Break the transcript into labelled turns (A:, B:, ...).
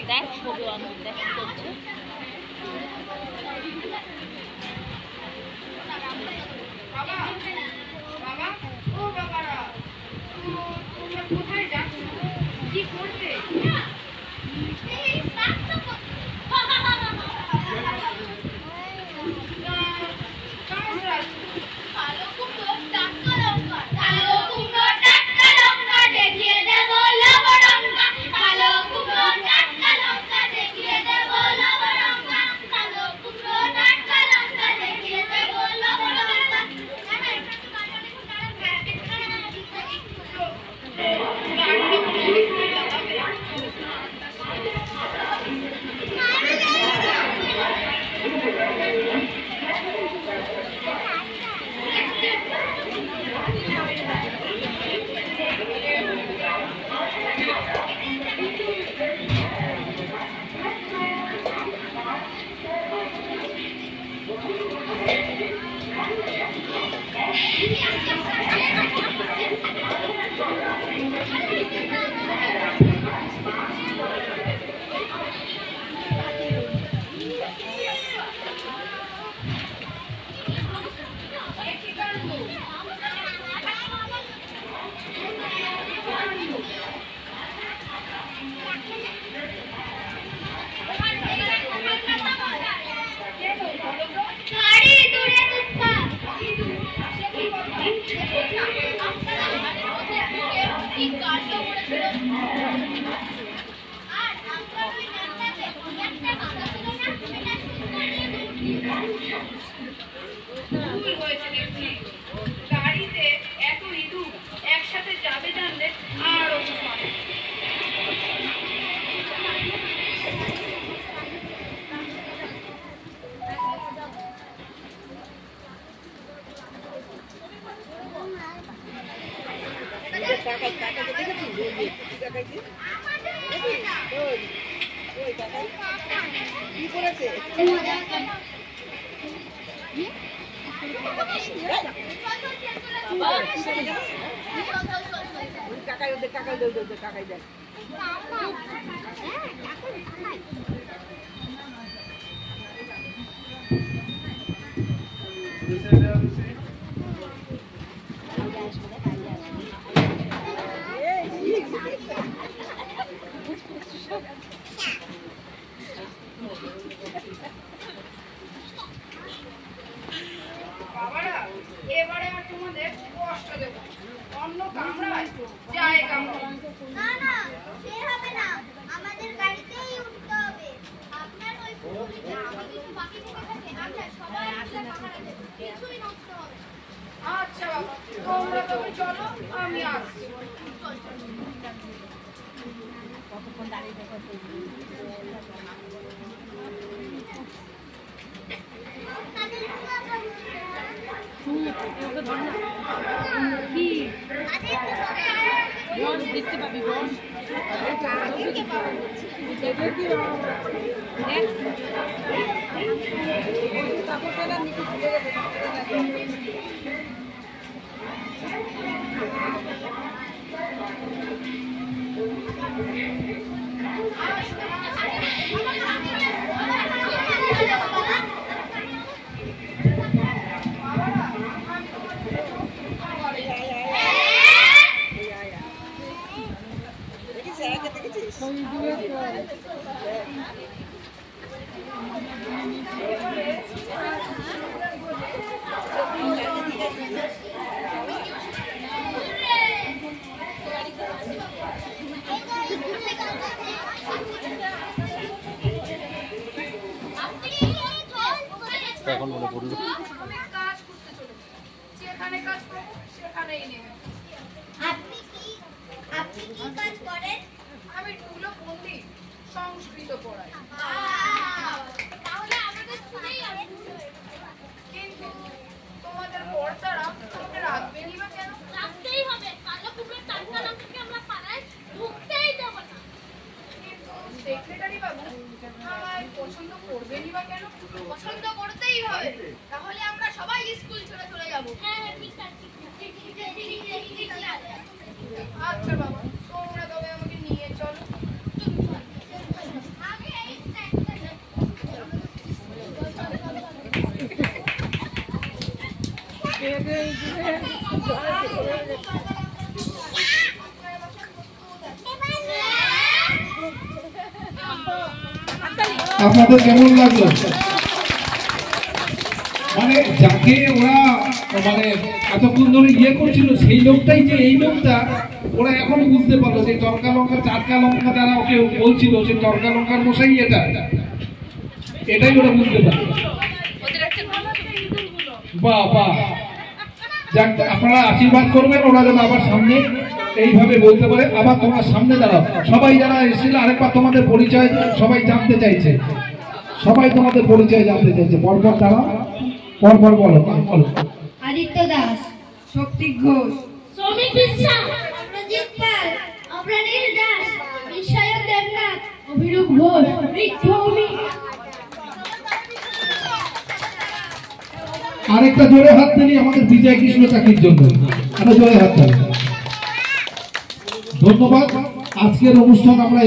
A: দেখ ছবি অনেক দেখ করছে।
B: বাবা বাবা ও বাবারা, তোমরা কোথায় যাচ্ছ, কি করতে? গাড়িতে এত ইঁদুর একসাথে যাবে জানলে আর
C: কি করেছে? কাকাই ওদের কাকাই ওদের কাকাই দেয়।
B: বাবারা, এবারে আর তোমাদের কষ্ট দেব, অন্য কামরায় জায়গা
D: না না, সে হবে না, আমাদের গাড়িতেই উঠতে হবে। আপনার ওই পুকুরিতে যদি কিছু বাকি থেকে থাকে, আমরা সবাই মিলে পাহারা দেব, কিছুই নষ্ট হবে না।
B: আচ্ছা বাবা, তোমরা তবে চলো, আমি আসছি।
A: কতক্ষণ দাঁড়িয়ে দেখো দেখতে পাবি বস
E: এখন মনে পড়লো
B: কাজ করতে চলেছি, যেখানে কাজ করবো সেখানেই নেবে।
D: আপনি কি কাজ করেন?
B: আমি টুলো পন্ডিত, সংস্কৃত পড়াই।
D: তাহলে আমাদের শুনেই
B: কিন্তু তোমাদের কর্তারা আমাকে রাখবেনই বা কেন?
D: রাখতেই হবে, কালো কুকুরের টাটকা লঙ্কাকে আমরা পাড়ায় ঢুকতেই দেব না।
B: কিন্তু সেক্রেটারি বাবু আমায় পছন্দ করবেনই বা কেন?
D: পছন্দ করতেই হবে, তাহলে আমরা সবাই স্কুল ছেড়ে চলে যাব। হ্যাঁ ঠিক আছে,
B: আচ্ছা বাবা, তোমরা তবে
E: আপনাদের কেমন লাগলো? মানে যাকে ওরা মানে এতক্ষণ ধরে ইয়ে করছিল সেই লোকটাই যে এই লোকটা, ওরা এখন বুঝতে পারলো যে তরকা লঙ্কা চারকা লঙ্কা যারা ওকে বলছিল যে তরকা লঙ্কার মশাই এটাই ওরা বুঝতে পারলো। বাহ বাহ, যাক আপনারা আশীর্বাদ করবেন ওরা যেন আবার সামনে এইভাবে বলতে পারে। আবার তোমার সামনে দাঁড়াও, সবাই যারা এসেছিল আরেকবার তোমাদের পরিচয় সবাই জানতে চাইছে, সবাই তোমাদের পরিচয় জানতে চাইছে। পরপর দাঁড়াও, পরপর বলো বলো।
D: আদিত্য দাস,
C: শক্তি ঘোষ,
D: শ্রমিক বিশ্বাস, প্রজিত পাল, অপ্রাণীল দাস, বিস্ময়ক দেবনাথ, অভিরূপ ঘোষ, ঋদ্ধৌমি।
E: আরেকটা জোরে হাত তালি আমাদের বিজয় কৃষ্ণ চাকির জন্য, আরো জোরে হাত তালি। ধন্যবাদ। আজকের অনুষ্ঠান আমরা